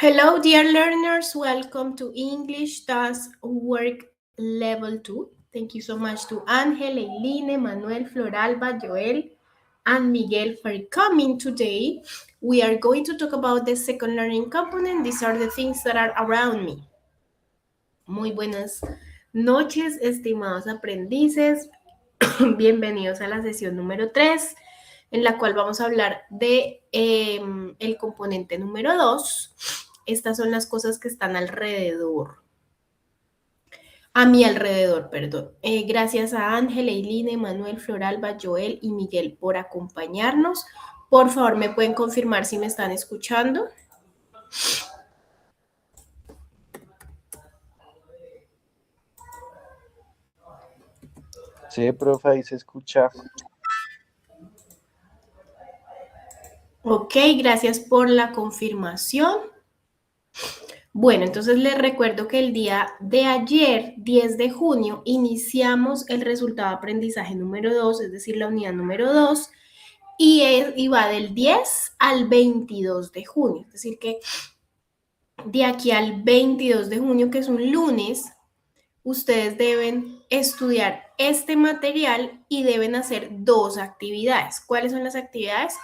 Hello, dear learners. Welcome to English Does Work Level 2. Thank you so much to Ángel, Eileen, Manuel, Floralba, Joel, and Miguel for coming today. We are going to talk about the second learning component. These are the things that are around me. Muy buenas noches, estimados aprendices. Bienvenidos a la sesión número 3, en la cual vamos a hablar de el componente número 2. Estas son las cosas que están alrededor. A mi alrededor, perdón. Gracias a Ángel, Eileen, Manuel, Floralba, Joel y Miguel por acompañarnos. Por favor, ¿me pueden confirmar si me están escuchando? Sí, profe, ahí se escucha. Ok, gracias por la confirmación. Bueno, entonces les recuerdo que el día de ayer, 10 de junio, iniciamos el resultado de aprendizaje número 2, es decir, la unidad número 2, y va del 10 al 22 de junio. Es decir, que de aquí al 22 de junio, que es un lunes, ustedes deben estudiar este material y deben hacer 2 actividades. ¿Cuáles son las actividades?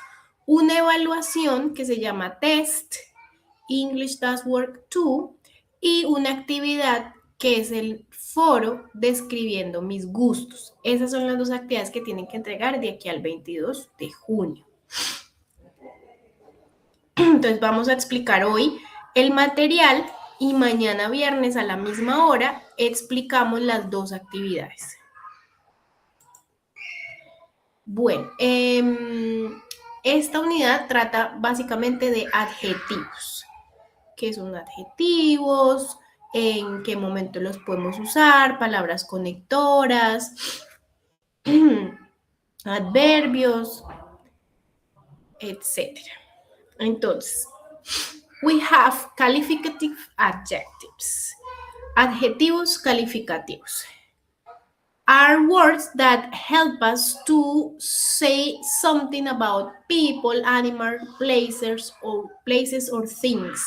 Una evaluación que se llama test, English Does Work 2, y una actividad que es el foro describiendo mis gustos. Esas son las 2 actividades que tienen que entregar de aquí al 22 de junio. Entonces vamos a explicar hoy el material y mañana viernes a la misma hora explicamos las 2 actividades. Bueno, esta unidad trata básicamente de adjetivos. ¿Qué son adjetivos? ¿En qué momento los podemos usar? Palabras conectoras, adverbios, etc. Entonces, we have qualificative adjectives. Adjetivos calificativos are words that help us to say something about people, animals, places, or things.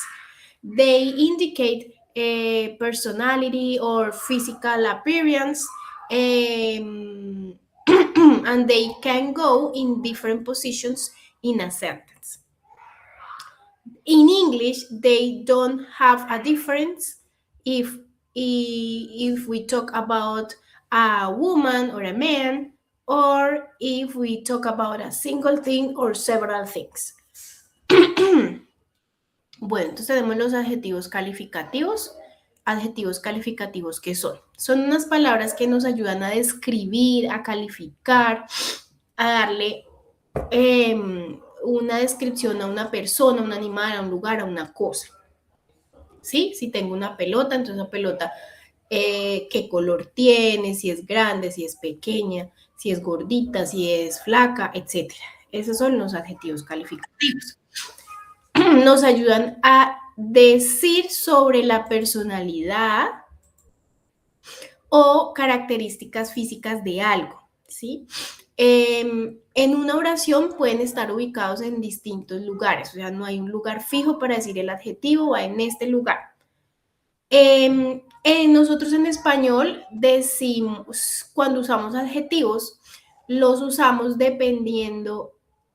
They indicate a personality or physical appearance, and they can go in different positions in a sentence. In English, they don't have a difference if we talk about a woman or a man, or if we talk about a single thing or several things. Bueno, entonces tenemos los adjetivos calificativos. Adjetivos calificativos, ¿qué son? Son unas palabras que nos ayudan a describir, a calificar, a darle una descripción a una persona, a un animal, a un lugar, a una cosa. ¿Sí? Si tengo una pelota, entonces la pelota, ¿qué color tiene? Si es grande, si es pequeña, si es gordita, si es flaca, etc. Esos son los adjetivos calificativos. Nos ayudan a decir sobre la personalidad o características físicas de algo, ¿sí? En una oración pueden estar ubicados en distintos lugares, o sea, no hay un lugar fijo para decir el adjetivo, va en este lugar. Nosotros en español decimos, cuando usamos adjetivos, los usamos dependiendo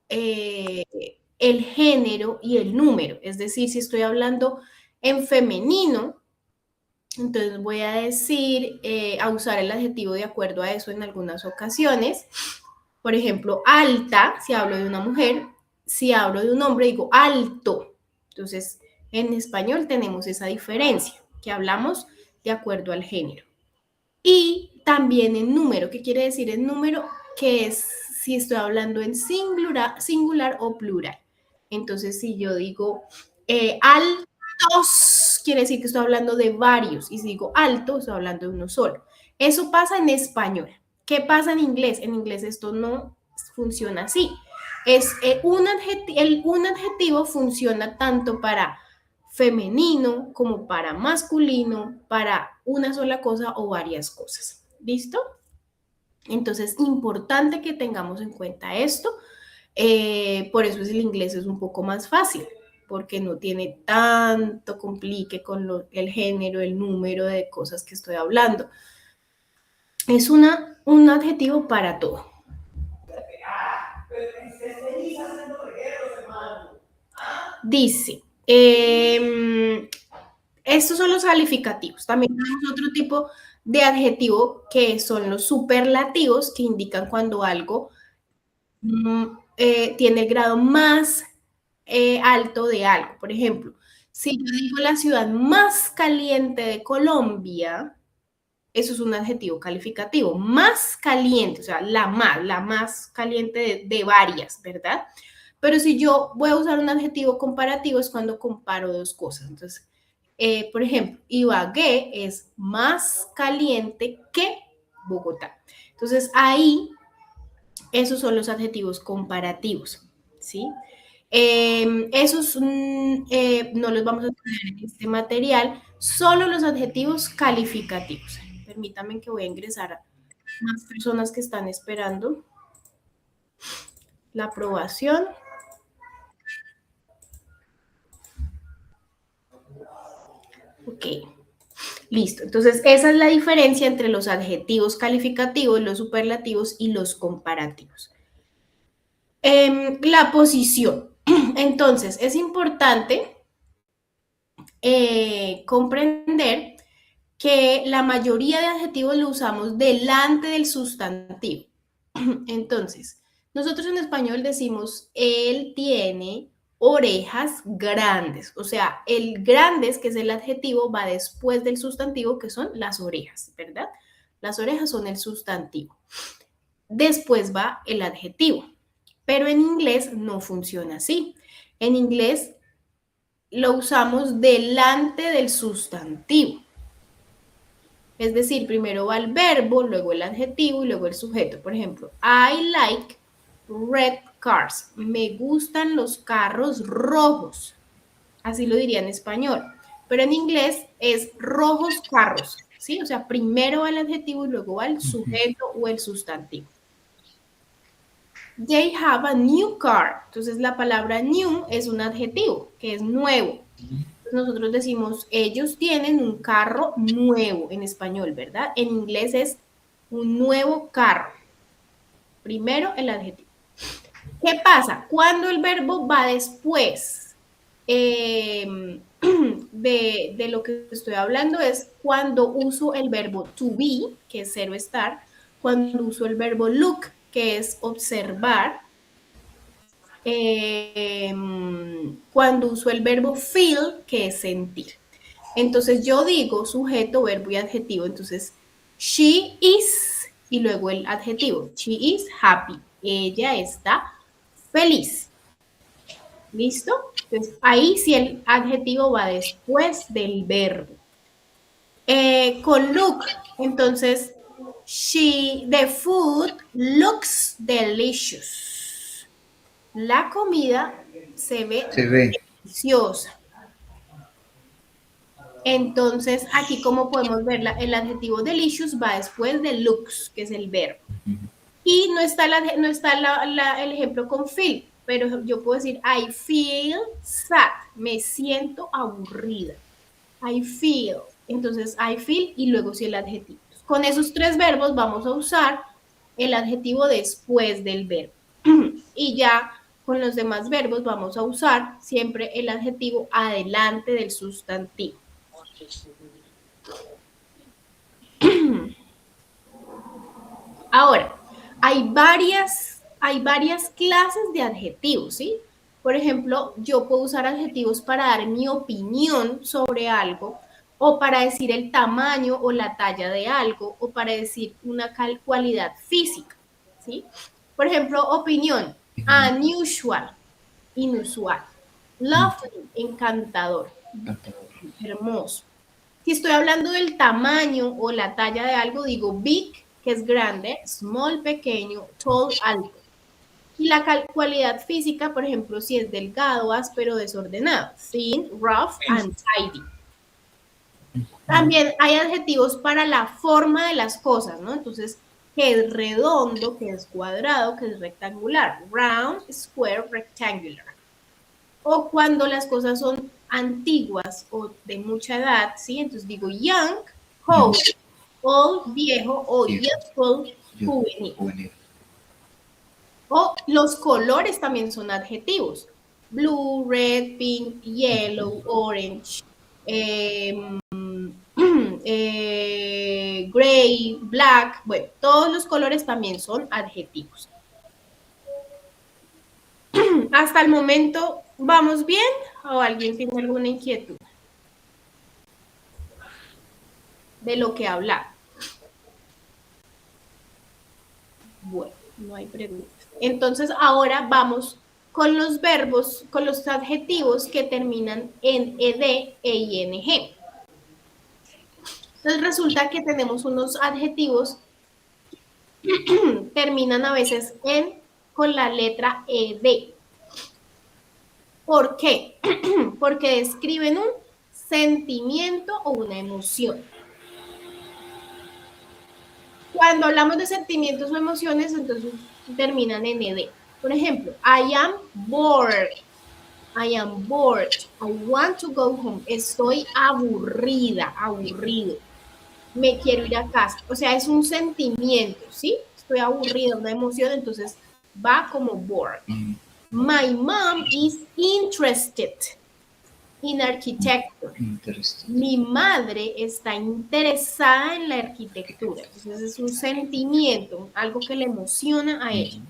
el género y el número. Es decir, si estoy hablando en femenino, entonces voy a decir, a usar el adjetivo de acuerdo a eso en algunas ocasiones. Por ejemplo, alta, si hablo de una mujer, si hablo de un hombre, digo alto. Entonces, en español tenemos esa diferencia, que hablamos de acuerdo al género. Y también en número, ¿qué quiere decir en número? Que es si estoy hablando en singular o plural. Entonces, si yo digo altos, quiere decir que estoy hablando de varios. Y si digo alto, estoy hablando de uno solo. Eso pasa en español. ¿Qué pasa en inglés? En inglés esto no funciona así. Un adjetivo funciona tanto para femenino como para masculino, para una sola cosa o varias cosas. ¿Listo? Entonces, importante que tengamos en cuenta esto. Por eso el inglés es un poco más fácil, porque no tiene tanto complique con el género, el número de cosas que estoy hablando. Es un adjetivo para todo. Dice, estos son los calificativos. También tenemos otro tipo de adjetivo que son los superlativos, que indican cuando algo tiene el grado más alto de algo. Por ejemplo, si yo digo la ciudad más caliente de Colombia, eso es un adjetivo calificativo. Más caliente, o sea, la más caliente de varias, ¿verdad? Pero si yo voy a usar un adjetivo comparativo es cuando comparo dos cosas. Entonces, por ejemplo, Ibagué es más caliente que Bogotá. Entonces, ahí, esos son los adjetivos comparativos, ¿sí? Esos no los vamos a tener en este material, solo los adjetivos calificativos. Permítanme que voy a ingresar a más personas que están esperando la aprobación. Ok, listo. Entonces, esa es la diferencia entre los adjetivos calificativos, los superlativos y los comparativos. La posición. Entonces, es importante comprender que la mayoría de adjetivos lo usamos delante del sustantivo. Entonces, nosotros en español decimos, él tiene orejas grandes. O sea, el grandes, que es el adjetivo, va después del sustantivo, que son las orejas, ¿verdad? Las orejas son el sustantivo. Después va el adjetivo. Pero en inglés no funciona así. En inglés lo usamos delante del sustantivo. Es decir, primero va el verbo, luego el adjetivo y luego el sujeto. Por ejemplo, I like red cars. Me gustan los carros rojos. Así lo diría en español. Pero en inglés es rojos carros, ¿sí? O sea, primero va el adjetivo y luego va el sujeto o el sustantivo. They have a new car. Entonces, la palabra new es un adjetivo, que es nuevo. Entonces, nosotros decimos, ellos tienen un carro nuevo en español, ¿verdad? En inglés es un nuevo carro. Primero el adjetivo. ¿Qué pasa? Cuando el verbo va después de lo que estoy hablando es cuando uso el verbo to be, que es ser o estar, cuando uso el verbo look, que es observar, cuando uso el verbo feel, que es sentir. Entonces yo digo sujeto, verbo y adjetivo. Entonces, she is, y luego el adjetivo. She is happy. Ella está feliz. ¿Listo? Entonces, ahí sí el adjetivo va después del verbo. Con look, entonces, the food looks delicious. La comida se ve deliciosa. Entonces, aquí como podemos ver, el adjetivo delicious va después de looks, que es el verbo. Y no está, el ejemplo con feel, pero yo puedo decir, I feel sad, me siento aburrida. I feel, entonces I feel y luego sí el adjetivo. Con esos tres verbos vamos a usar el adjetivo después del verbo. Y ya con los demás verbos vamos a usar siempre el adjetivo adelante del sustantivo. Ahora, hay varias clases de adjetivos, ¿sí? Por ejemplo, yo puedo usar adjetivos para dar mi opinión sobre algo, o para decir el tamaño o la talla de algo, o para decir una cualidad física, ¿sí? Por ejemplo, opinión, unusual, inusual, lovely, encantador, hermoso. Si estoy hablando del tamaño o la talla de algo, digo big, que es grande, small, pequeño, tall, alto. Y la cualidad física, por ejemplo, si es delgado, áspero, desordenado, thin, rough, and tidy. También hay adjetivos para la forma de las cosas, ¿no? Entonces, que es redondo, que es cuadrado, que es rectangular. Round, square, rectangular. O cuando las cosas son antiguas o de mucha edad, ¿sí? Entonces digo young, joven, old, viejo, o youthful, juvenil. O los colores también son adjetivos. Blue, red, pink, yellow, orange, gray, black. Bueno, todos los colores también son adjetivos. Hasta el momento, ¿vamos bien? ¿O alguien tiene alguna inquietud de lo que hablar? Bueno, no hay preguntas. Entonces, ahora vamos con los verbos, con los adjetivos que terminan en ed e ing. Entonces, resulta que tenemos unos adjetivos que terminan a veces con la letra ed. ¿Por qué? Porque describen un sentimiento o una emoción. Cuando hablamos de sentimientos o emociones, entonces terminan en ed. Por ejemplo, I am bored. I am bored. I want to go home. Estoy aburrida, aburrido. Me quiero ir a casa. O sea, es un sentimiento, ¿sí? Estoy aburrida, una emoción, entonces va como bored. My mom is interested in architecture. Mi madre está interesada en la arquitectura. Entonces es un sentimiento, algo que le emociona a ella.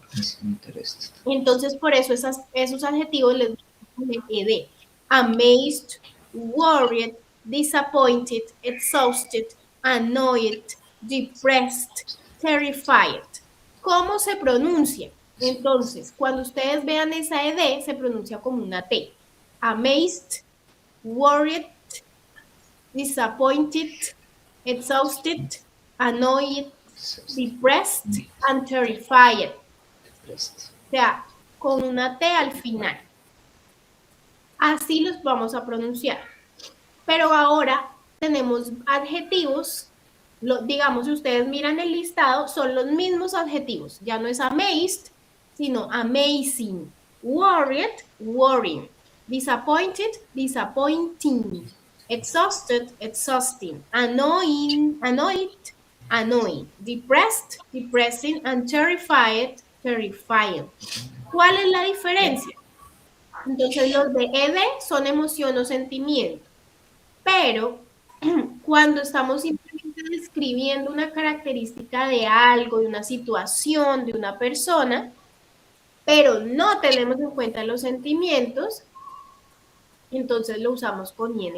Entonces por eso esos adjetivos les ponen ed. Amazed, worried, disappointed, exhausted, annoyed, depressed, terrified. ¿Cómo se pronuncia? Entonces, cuando ustedes vean esa ed, se pronuncia como una T. Amazed, worried, disappointed, exhausted, annoyed, depressed, and terrified. O sea, con una T al final. Así los vamos a pronunciar. Pero ahora tenemos adjetivos, digamos, si ustedes miran el listado, son los mismos adjetivos. Ya no es amazed, sino amazing. Worried, worrying. Disappointed, disappointing. Exhausted, exhausting. Annoying, annoyed, annoying. Depressed, depressing. And terrified, terrifying. ¿Cuál es la diferencia? Entonces los de ed son emoción o sentimiento. Pero cuando estamos simplemente describiendo una característica de algo, de una situación, de una persona, pero no tenemos en cuenta los sentimientos, entonces lo usamos con ing.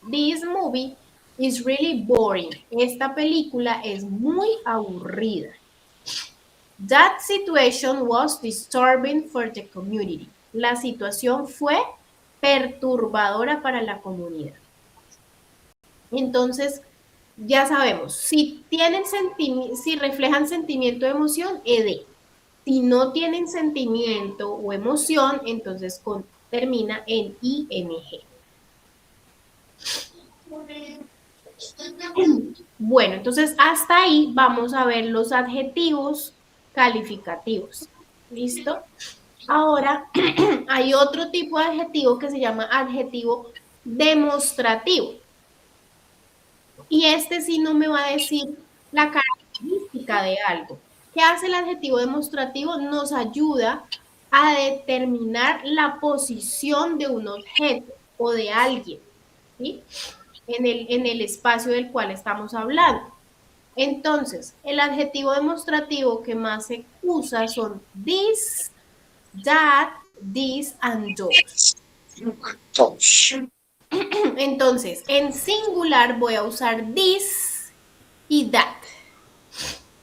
This movie is really boring. Esta película es muy aburrida. That situation was disturbing for the community. La situación fue perturbadora para la comunidad. Entonces, ya sabemos, si reflejan sentimiento o emoción, ed. Si no tienen sentimiento o emoción, entonces termina en ing. Bueno, entonces hasta ahí vamos a ver los adjetivos calificativos. ¿Listo? Ahora hay otro tipo de adjetivo que se llama adjetivo demostrativo. Y este sí no me va a decir la característica de algo. ¿Qué hace el adjetivo demostrativo? Nos ayuda a determinar la posición de un objeto o de alguien, ¿sí? En el espacio del cual estamos hablando. Entonces, el adjetivo demostrativo que más se usa son this, that, this, and those. Entonces, en singular voy a usar this y that.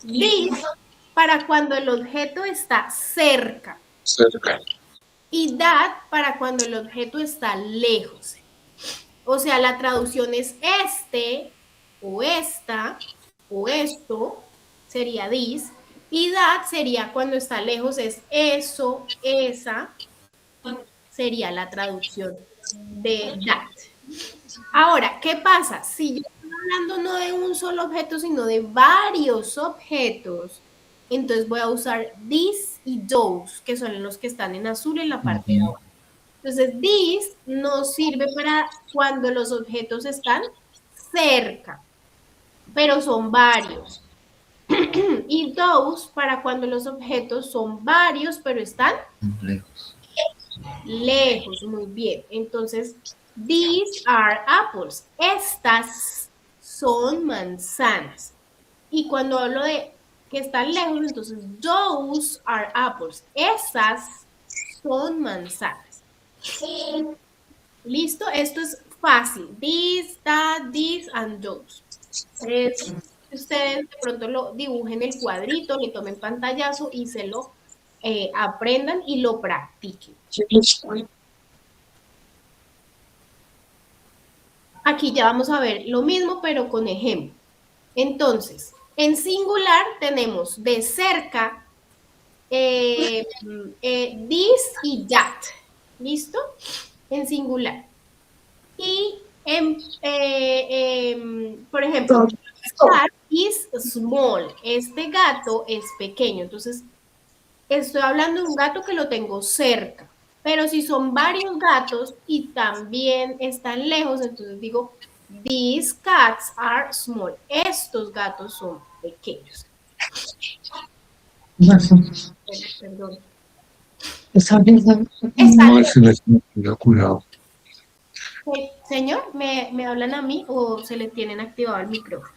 This para cuando el objeto está cerca. Y that para cuando el objeto está lejos. O sea, la traducción es este, o esta, o esto, sería this. Y that sería cuando está lejos, es eso, esa. Sería la traducción de that. Ahora, ¿qué pasa? Si yo estoy hablando no de un solo objeto, sino de varios objetos, Entonces voy a usar these y those, que son los que están en azul en la parte de abajo. Entonces, this nos sirve para cuando los objetos están cerca, pero son varios. Y those para cuando los objetos son varios, pero están lejos. Lejos, muy bien. Entonces, these are apples. Estas son manzanas. Y cuando hablo de que están lejos, entonces, those are apples. Esas son manzanas. ¿Listo? Esto es fácil. This, that, this, and those. Ustedes de pronto lo dibujen el cuadrito, le tomen pantallazo y se lo aprendan y lo practiquen. Aquí ya vamos a ver lo mismo, pero con ejemplo. Entonces, en singular tenemos de cerca this y that. ¿Listo? En singular. Y, por ejemplo, cat is small. Este gato es pequeño. Entonces, estoy hablando de un gato que lo tengo cerca. Pero si son varios gatos y también están lejos, entonces digo, these cats are small. Estos gatos son pequeños. Perdón. Esa pieza no se les tenga cuidado. Señor, ¿me hablan a mí o se le tienen activado el micrófono?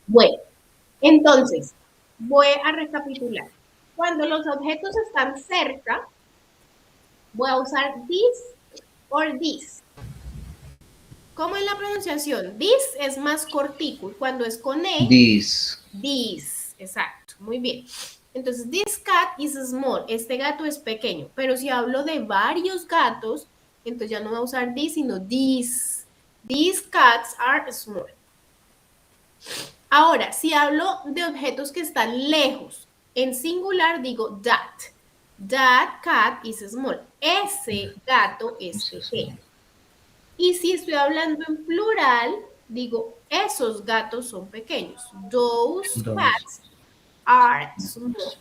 Bueno, entonces, voy a recapitular. Cuando los objetos están cerca, voy a usar this or this. ¿Cómo es la pronunciación? This es más cortico. Cuando es con E, This. This, exacto, muy bien. Entonces, this cat is small. Este gato es pequeño. Pero si hablo de varios gatos, entonces ya no voy a usar this, sino this. These cats are small. Ahora, si hablo de objetos que están lejos, en singular digo that. That cat is small. Ese gato es pequeño. Y si estoy hablando en plural, digo, esos gatos son pequeños. Those cats are small.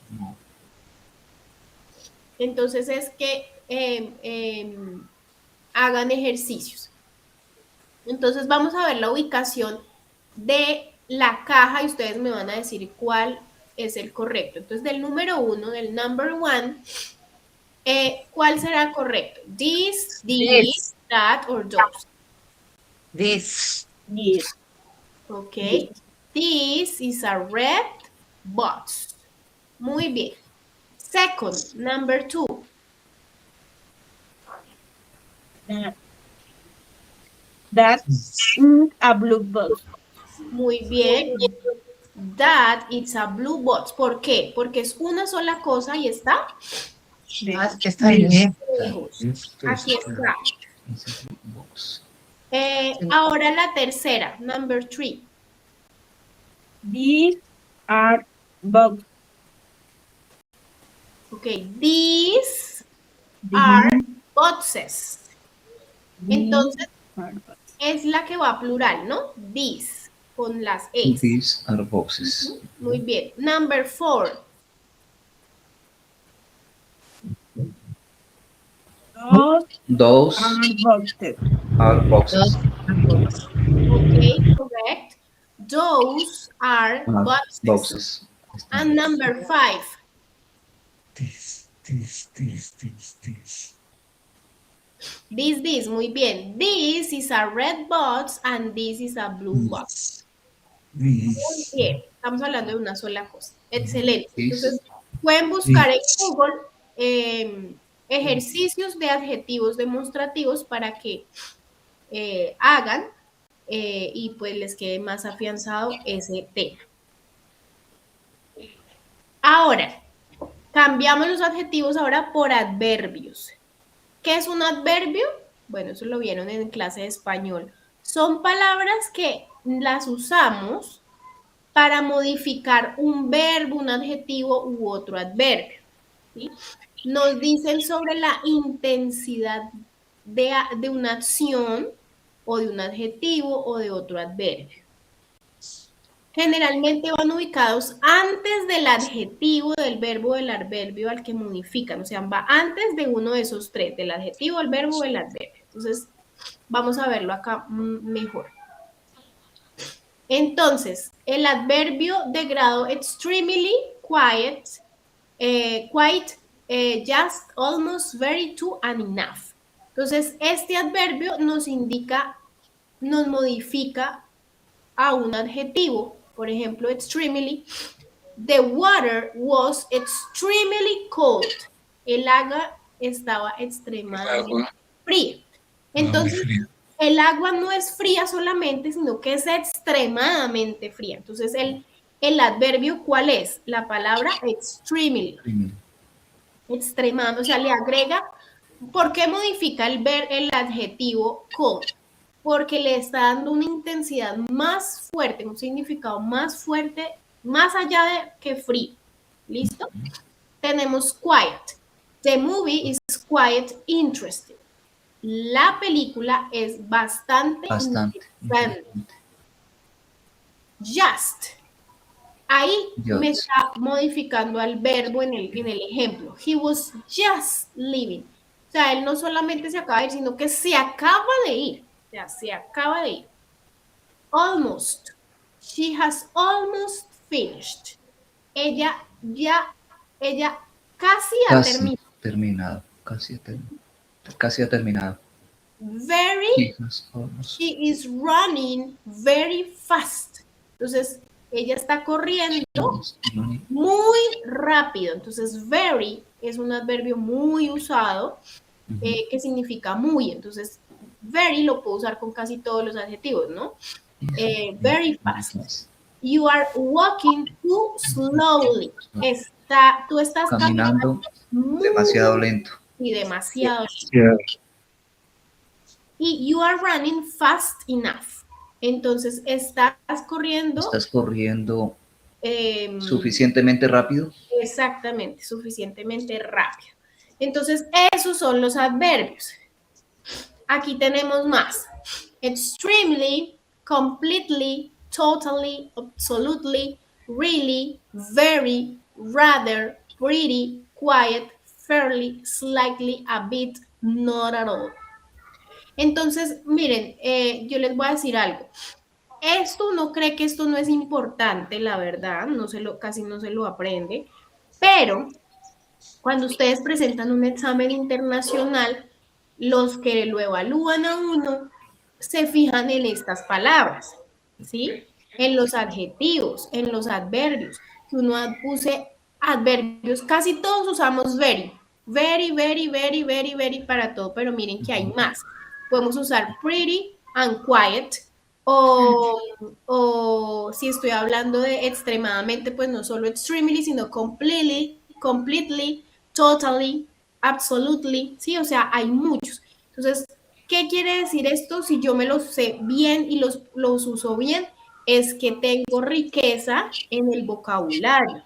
Entonces es que hagan ejercicios. Entonces vamos a ver la ubicación de la caja y ustedes me van a decir cuál es el correcto. Entonces del número 1, del number 1, ¿cuál será correcto? This, that, or those. This. Okay. This is a red box. Muy bien. Second, number 2. That's a blue box. Muy bien. That is a blue box. ¿Por qué? Porque es una sola cosa y está Está bien. lejos. Aquí está. Ahora la tercera, number 3. These are box. Okay, these are boxes. Entonces, es la que va a plural, ¿no? These, con las E's. These are boxes. Muy bien. Number 4. Those Those are are boxes. boxes. Okay, correct. Those are boxes. Boxes. And number 5. This. This, muy bien. This is a red box and this is a blue box. Muy bien. Estamos hablando de una sola cosa. Excelente. Entonces, pueden buscar en Google ejercicios de adjetivos demostrativos para que hagan y pues les quede más afianzado ese tema. Ahora, cambiamos los adjetivos ahora por adverbios. ¿Qué es un adverbio? Bueno, eso lo vieron en clase de español. Son palabras que las usamos para modificar un verbo, un adjetivo u otro adverbio. ¿Sí? nos dicen sobre la intensidad de una acción o de un adjetivo o de otro adverbio. Generalmente van ubicados antes del adjetivo, del verbo o del adverbio al que modifican, o sea, va antes de uno de esos tres, del adjetivo, el verbo o el adverbio. Entonces, vamos a verlo acá mejor. Entonces, el adverbio de grado extremely, quiet, just, almost, very, to, and enough. Entonces, este adverbio nos indica, nos modifica a un adjetivo. Por ejemplo, extremely. The water was extremely cold. El agua estaba extremadamente fría. Entonces, el agua no es fría solamente, sino que es extremadamente fría. Entonces, el adverbio, ¿cuál es? La palabra extremely. Extremadamente, o sea, le agrega. ¿Por qué modifica el adjetivo cold? Porque le está dando una intensidad más fuerte, un significado más fuerte, más allá de que frío. ¿Listo? Tenemos quiet. The movie is quite interesting. La película es bastante interesante. Just. Ahí me está modificando al verbo en el ejemplo. He was just leaving. O sea, él no solamente se acaba de ir, sino que se acaba de ir. O sea, se acaba de ir. Almost. She has almost finished. Ella casi ha terminado. Casi ha terminado. Very. She is running very fast. Entonces, ella está corriendo muy rápido. Entonces, very es un adverbio muy usado que significa muy. Entonces, very lo puedo usar con casi todos los adjetivos, ¿no? Very fast. You are walking too slowly. Tú estás caminando demasiado lento. Y demasiado lento. Y you are running fast enough. Entonces, estás corriendo. ¿Estás corriendo suficientemente rápido? Exactamente, suficientemente rápido. Entonces, esos son los adverbios. Aquí tenemos más. Extremely, completely, totally, absolutely, really, very, rather, pretty, quiet, fairly, slightly, a bit, not at all. Entonces, miren, yo les voy a decir algo. Esto uno cree que esto no es importante, la verdad, casi no se lo aprende, pero cuando ustedes presentan un examen internacional, los que lo evalúan a uno se fijan en estas palabras, ¿sí? En los adjetivos, en los adverbios, que uno puse adverbios, casi todos usamos very, very, very, very, very, very para todo, pero miren que hay más. Podemos usar pretty and quiet, o si estoy hablando de extremadamente, pues no solo extremely, sino completely, totally, absolutely, ¿sí? O sea, hay muchos. Entonces, ¿qué quiere decir esto? Si yo me los sé bien y los uso bien, es que tengo riqueza en el vocabulario.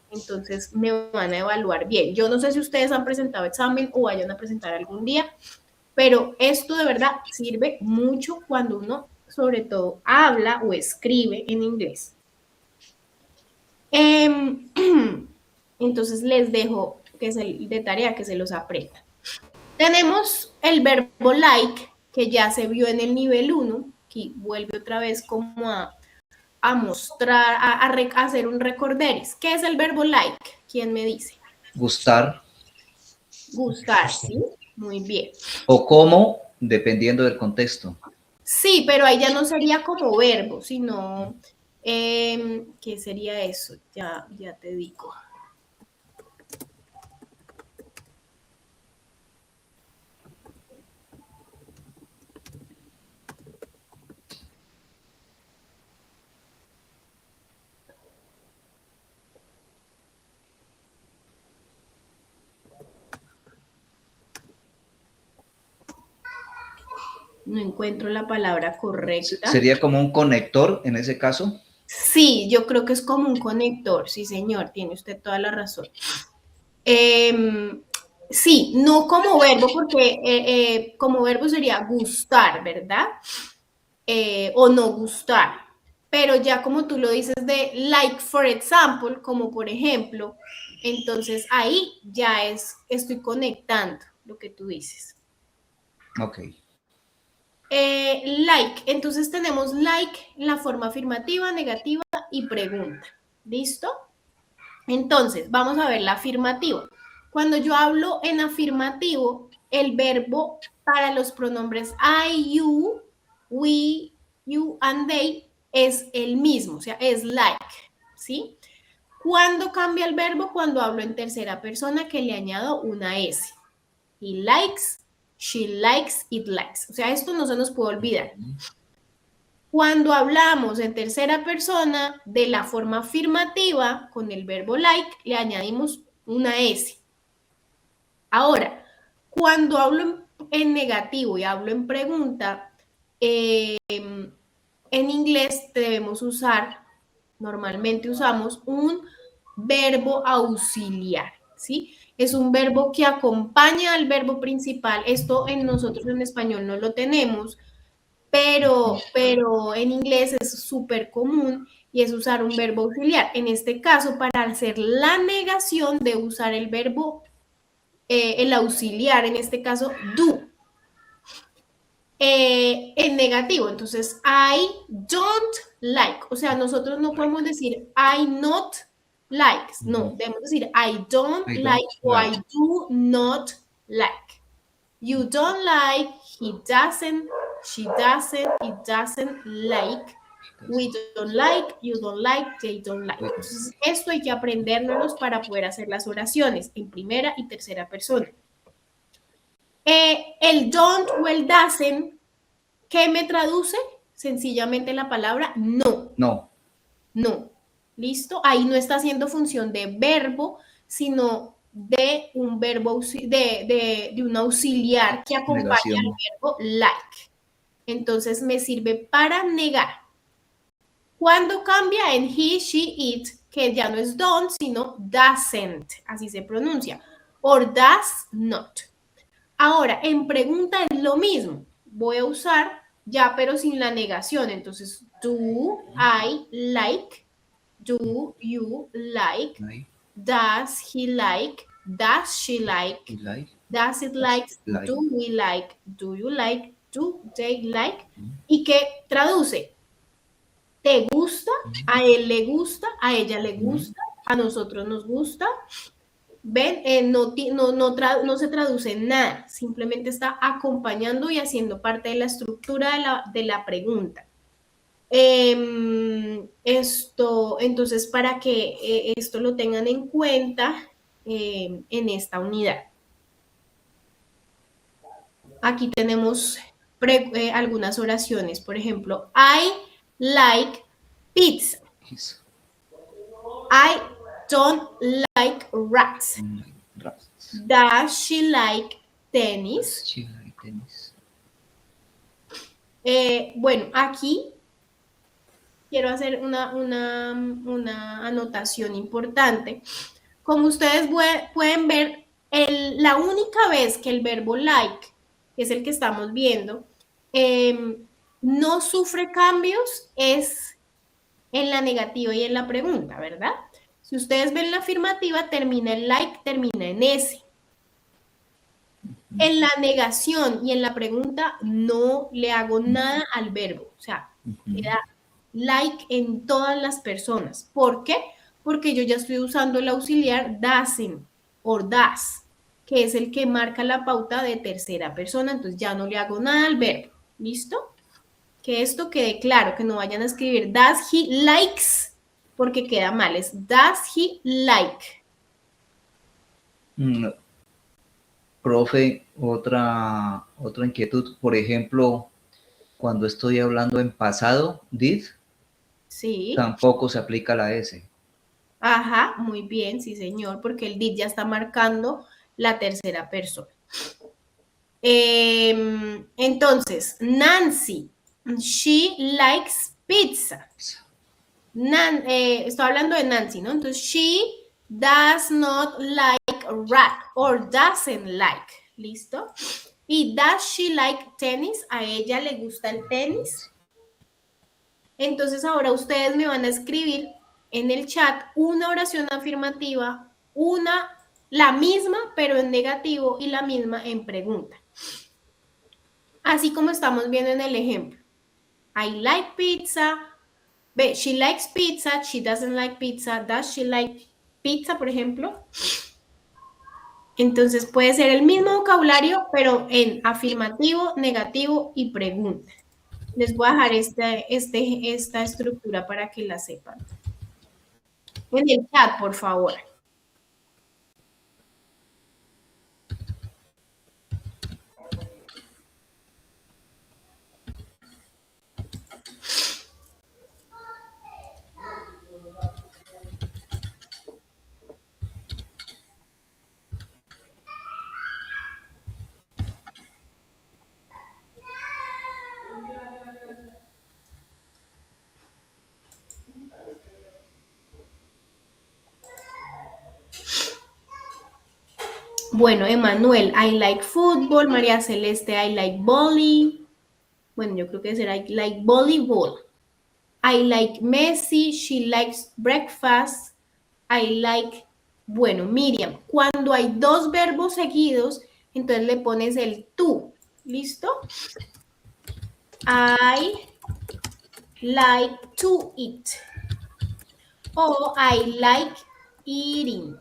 Entonces, me van a evaluar bien. Yo no sé si ustedes han presentado examen o vayan a presentar algún día, pero esto de verdad sirve mucho cuando uno, sobre todo, habla o escribe en inglés. Entonces, les dejo que es de tarea que se los aprendan. Tenemos el verbo like, que ya se vio en el nivel 1. Aquí vuelve otra vez como a mostrar, a hacer un recorderis. ¿Qué es el verbo like? ¿Quién me dice? Gustar. Gustar, ¿sí? Muy bien. O como, dependiendo del contexto. Sí, pero ahí ya no sería como verbo, sino, ¿qué sería eso? Ya te digo. No encuentro la palabra correcta. ¿Sería como un conector en ese caso? Sí, yo creo que es como un conector. Sí, señor, tiene usted toda la razón. Sí, no como verbo, porque como verbo sería gustar, ¿verdad? O no gustar. Pero ya como tú lo dices de like, for example, como por ejemplo, entonces ahí ya estoy conectando lo que tú dices. Ok. Like, entonces tenemos like, la forma afirmativa, negativa y pregunta. ¿Listo? Entonces, vamos a ver la afirmativa. Cuando yo hablo en afirmativo, el verbo para los pronombres I, you, we, you and they es el mismo, o sea, es like, ¿sí? ¿Cuándo cambia el verbo? Cuando hablo en tercera persona que le añado una S. He likes, she likes, it likes. O sea, esto no se nos puede olvidar. Cuando hablamos en tercera persona de la forma afirmativa, con el verbo like, le añadimos una S. Ahora, cuando hablo en negativo y hablo en pregunta, en inglés debemos usar, normalmente usamos un verbo auxiliar, ¿sí? Es un verbo que acompaña al verbo principal. Esto en nosotros en español no lo tenemos, pero en inglés es súper común y es usar un verbo auxiliar. En este caso, para hacer la negación de usar el verbo, el auxiliar, en este caso, do. En negativo, entonces, I don't like. O sea, nosotros no podemos decir I not like. No, debemos decir I don't like o I do not like. You don't like, he doesn't, she doesn't, it doesn't like, we don't like, you don't like, they don't like. Entonces, esto hay que aprendérnoslos para poder hacer las oraciones en primera y tercera persona. El don't o el doesn't, ¿qué me traduce? Sencillamente la palabra no. No. No. ¿Listo? Ahí no está haciendo función de verbo, sino de un verbo, de un auxiliar que acompaña al verbo like. Entonces me sirve para negar. Cuando cambia en he, she, it, que ya no es don't, sino doesn't, así se pronuncia, or does not. Ahora, en pregunta es lo mismo. Voy a usar ya, pero sin la negación. Entonces, do I like? Do you like? Does he like? Does she like? Does it like? Do we like? Do you like? Do they like? ¿Y qué traduce? ¿Te gusta? ¿A él le gusta? ¿A ella le gusta? ¿A nosotros nos gusta? ¿Ven? No se traduce en nada, simplemente está acompañando y haciendo parte de la estructura de la pregunta. Entonces, para que esto lo tengan en cuenta en esta unidad. Aquí tenemos algunas oraciones, por ejemplo, I like pizza. I don't like rats. Does she like tennis? Bueno, aquí quiero hacer una anotación importante. Como ustedes pueden ver, la única vez que el verbo like, que es el que estamos viendo, no sufre cambios es en la negativa y en la pregunta, ¿verdad? Si ustedes ven la afirmativa, termina en like, termina en S. En la negación y en la pregunta no le hago nada al verbo. O sea, queda like en todas las personas. ¿Por qué? Porque yo ya estoy usando el auxiliar doesn't o does, que es el que marca la pauta de tercera persona. Entonces ya no le hago nada al verbo. ¿Listo? Que esto quede claro, que no vayan a escribir does he likes, porque queda mal, es does he like. Profe, otra inquietud, por ejemplo, cuando estoy hablando en pasado, did, sí, tampoco se aplica la S. Ajá, muy bien, sí señor, porque el did ya está marcando la tercera persona. Entonces, Nancy, she likes pizza. Estoy hablando de Nancy, ¿no? Entonces, she does not like rat or doesn't like. ¿Listo? Y does she like tennis? ¿A ella le gusta el tenis? Entonces ahora ustedes me van a escribir en el chat una oración afirmativa, la misma pero en negativo y la misma en pregunta. Así como estamos viendo en el ejemplo. I like pizza. She likes pizza. She doesn't like pizza. Does she like pizza, por ejemplo? Entonces puede ser el mismo vocabulario, pero en afirmativo, negativo y pregunta. Les voy a dejar esta estructura para que la sepan. En el chat, por favor. Bueno, Emanuel, I like football. María Celeste, I like volley. Bueno, yo creo que será I like volleyball. I like Messi. She likes breakfast. I like... Bueno, Miriam, cuando hay dos verbos seguidos, entonces le pones el tú. ¿Listo? I like to eat. O I like eating.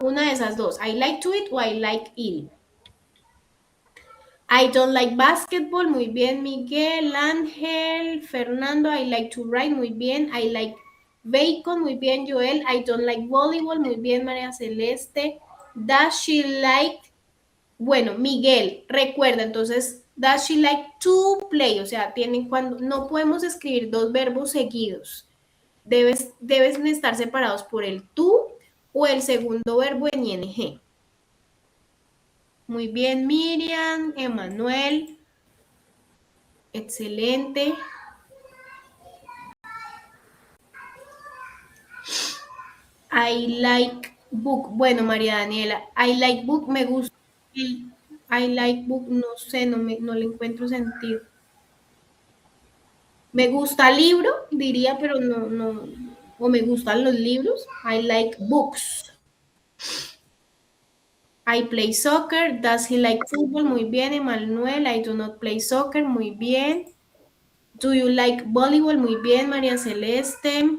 Una de esas dos. I like to eat o I like eating. I don't like basketball. Muy bien, Miguel, Ángel, Fernando. I like to write. Muy bien. I like bacon. Muy bien, Joel. I don't like volleyball. Muy bien, María Celeste. Does she like... Bueno, Miguel, recuerda, entonces, does she like to play? O sea, cuando no podemos escribir dos verbos seguidos. Deben estar separados por el tú o el segundo verbo en ing. Muy bien, Miriam, Emanuel. Excelente. I like book. Bueno, María Daniela, I like book, me gusta. I like book, no sé, no le encuentro sentido. Me gusta libro, diría, pero no. O me gustan los libros. I like books. I play soccer. Does he like football? Muy bien, Emanuel. I do not play soccer. Muy bien. Do you like volleyball? Muy bien, María Celeste.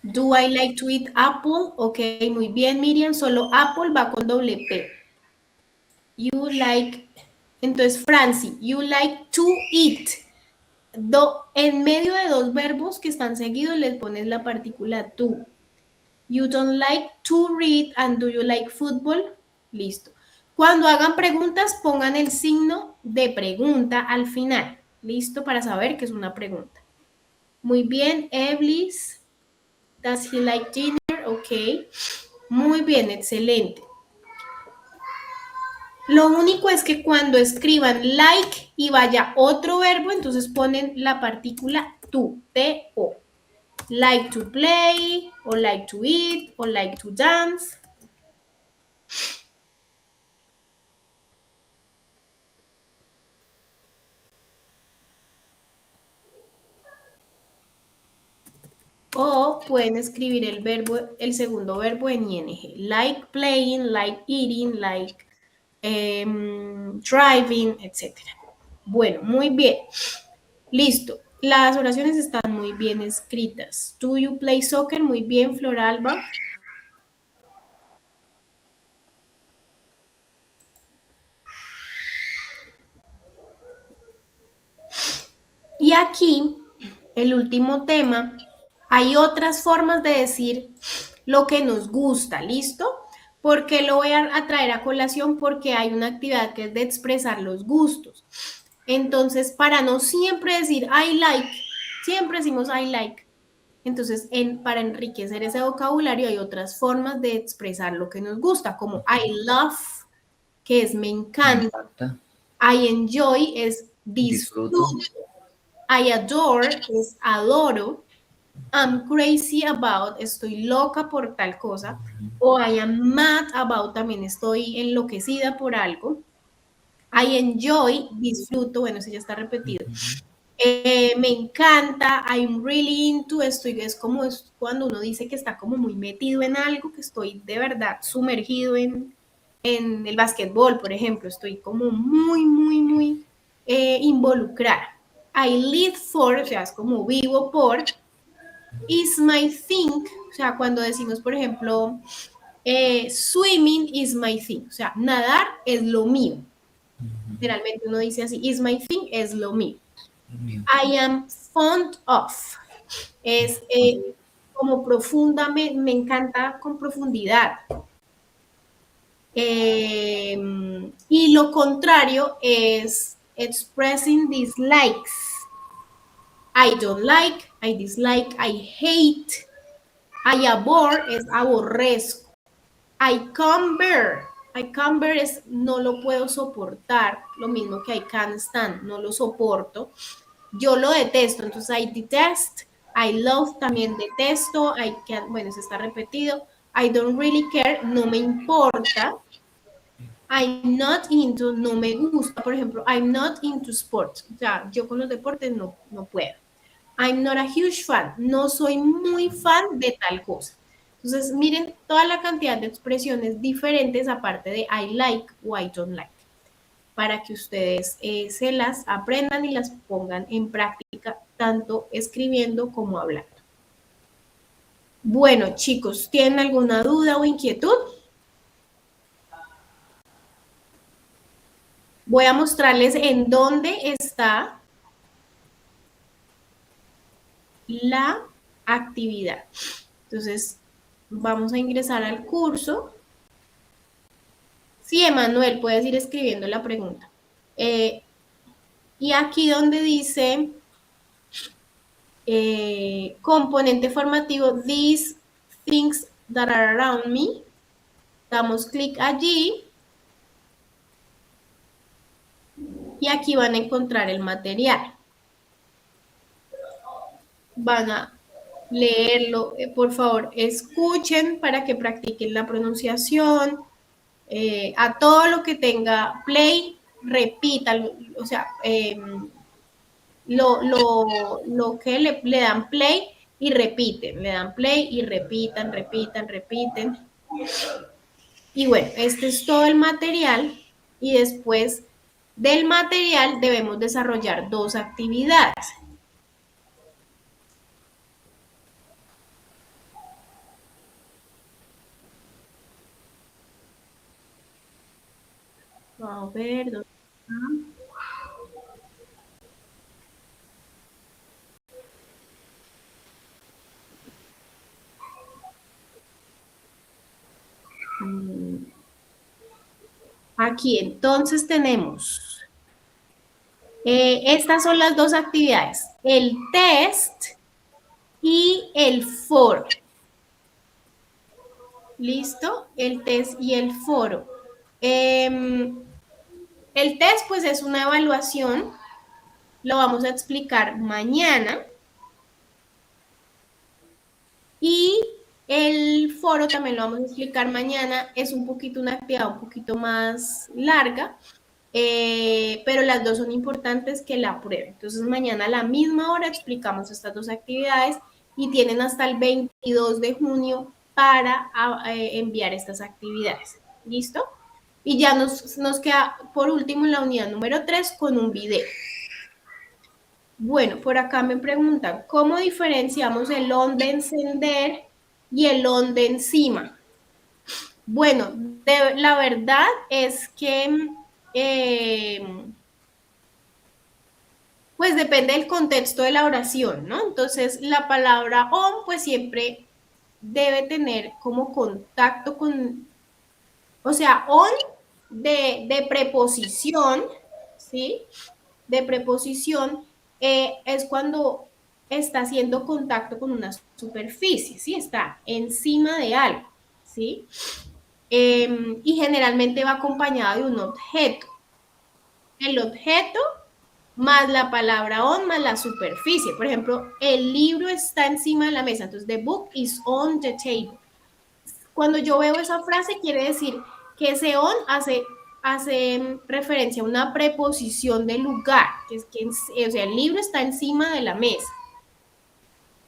Do I like to eat apple? Ok, muy bien, Miriam. Solo apple va con doble P. You like... Entonces, Franci, you like to eat. En medio de dos verbos que están seguidos les pones la partícula to. You don't like to read and do you like football? Listo. Cuando hagan preguntas, pongan el signo de pregunta al final. Listo, para saber que es una pregunta. Muy bien, Eblis. Does he like dinner? Ok. Muy bien, excelente. Lo único es que cuando escriban like y vaya otro verbo, entonces ponen la partícula to, T-O. Like to play, o like to eat, o like to dance. O pueden escribir el segundo verbo en ing. Like playing, like eating, like driving, etc. Bueno, muy bien. Listo. Las oraciones están muy bien escritas. Do you play soccer? Muy bien, Floralba. Y aquí, el último tema, hay otras formas de decir lo que nos gusta, ¿listo? ¿Por qué lo voy a traer a colación? Porque hay una actividad que es de expresar los gustos. Entonces, para no siempre decir I like, siempre decimos I like. Entonces, para enriquecer ese vocabulario hay otras formas de expresar lo que nos gusta, como I love, que es me encanta. I enjoy es disfruto. I adore es adoro. I'm crazy about, estoy loca por tal cosa. O I am mad about, también estoy enloquecida por algo. I enjoy, disfruto, bueno, eso ya está repetido. Me encanta, I'm really into, es cuando uno dice que está como muy metido en algo, que estoy de verdad sumergido en el básquetbol, por ejemplo, estoy como muy involucrada. I live for, o sea, es como vivo por. Is my thing, o sea, cuando decimos, por ejemplo, swimming is my thing, o sea, nadar es lo mío. Generalmente uno dice así, is my thing, es lo mío. I am fond of, es como profundamente, me encanta con profundidad. Y lo contrario es expressing dislikes. I don't like, I dislike, I hate. I abhor es aborrezco. I can't bear. I can't bear es no lo puedo soportar. Lo mismo que I can't stand, no lo soporto. Yo lo detesto, entonces I detest. I love también detesto. I can't, bueno, eso está repetido. I don't really care, no me importa. I'm not into, no me gusta. Por ejemplo, I'm not into sports. O sea, yo con los deportes no puedo. I'm not a huge fan. No soy muy fan de tal cosa. Entonces, miren toda la cantidad de expresiones diferentes aparte de I like o I don't like, para que ustedes se las aprendan y las pongan en práctica, tanto escribiendo como hablando. Bueno, chicos, ¿tienen alguna duda o inquietud? Voy a mostrarles en dónde está la actividad. Entonces, vamos a ingresar al curso. Sí, Emanuel, puedes ir escribiendo la pregunta. Y aquí donde dice componente formativo, these things that are around me, damos clic allí y aquí van a encontrar el material. Van a leerlo, por favor, escuchen para que practiquen la pronunciación. A todo lo que tenga play, repitan, o sea, lo que le dan play y repiten, le dan play y repitan. Y bueno, este es todo el material y después del material debemos desarrollar 2 actividades. A ver, ¿dónde está? Aquí entonces tenemos, estas son las 2 actividades, el test y el foro. ¿Listo? El test y el foro. El test pues es una evaluación, lo vamos a explicar mañana. Y el foro también lo vamos a explicar mañana, es una actividad un poquito más larga, pero las 2 son importantes que la aprueben. Entonces mañana a la misma hora explicamos estas 2 actividades y tienen hasta el 22 de junio para enviar estas actividades. ¿Listo? Y ya nos queda por último en la unidad número 3 con un video. Bueno, por acá me preguntan, ¿cómo diferenciamos el on de encender y el on de encima? Bueno, la verdad es que pues depende del contexto de la oración, ¿no? Entonces, la palabra on pues siempre debe tener como contacto con, o sea, on de preposición, ¿sí? De preposición es cuando está haciendo contacto con una superficie, ¿sí? Está encima de algo, ¿sí? Y generalmente va acompañado de un objeto. el objeto más la palabra on más la superficie. Por ejemplo, el libro está encima de la mesa. Entonces, the book is on the table. Cuando yo veo esa frase, quiere decir que ese on hace referencia a una preposición de lugar, que es que, o sea, el libro está encima de la mesa.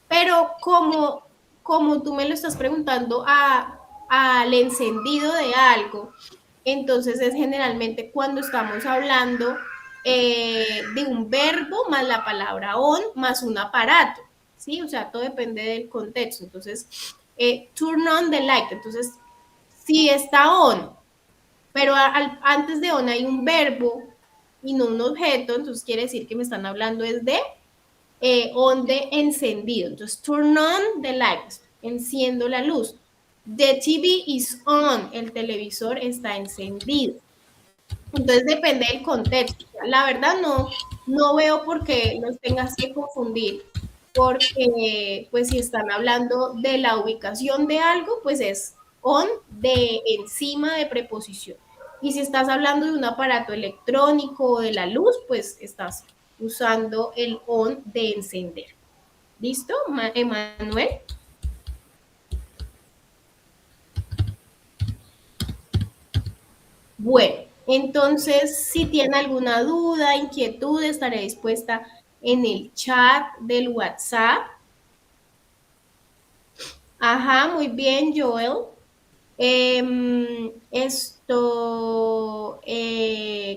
Pero como tú me lo estás preguntando al encendido de algo, entonces es generalmente cuando estamos hablando de un verbo más la palabra on más un aparato, ¿sí? O sea, todo depende del contexto. Entonces, turn on the light. Entonces, si está on, pero antes de on hay un verbo y no un objeto, entonces quiere decir que me están hablando es de on de encendido. Entonces, turn on the lights, enciendo la luz. The TV is on, el televisor está encendido. Entonces, depende del contexto. La verdad, no veo por qué los tengas que confundir, porque, pues, si están hablando de la ubicación de algo, pues es on de encima de preposición. Y si estás hablando de un aparato electrónico o de la luz, pues estás usando el on de encender. ¿Listo, Emanuel? Bueno, entonces, si tienen alguna duda, inquietud, estaré dispuesta en el chat del WhatsApp. Ajá, muy bien, Joel.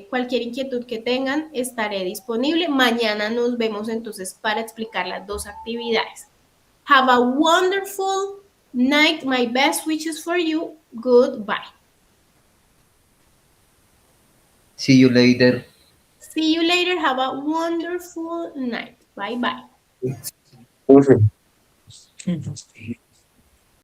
Cualquier inquietud que tengan, estaré disponible. Mañana nos vemos entonces para explicar las dos actividades. Have a wonderful night. My best wishes for you. Goodbye. See you later. See you later. Have a wonderful night. Bye bye. Perfect.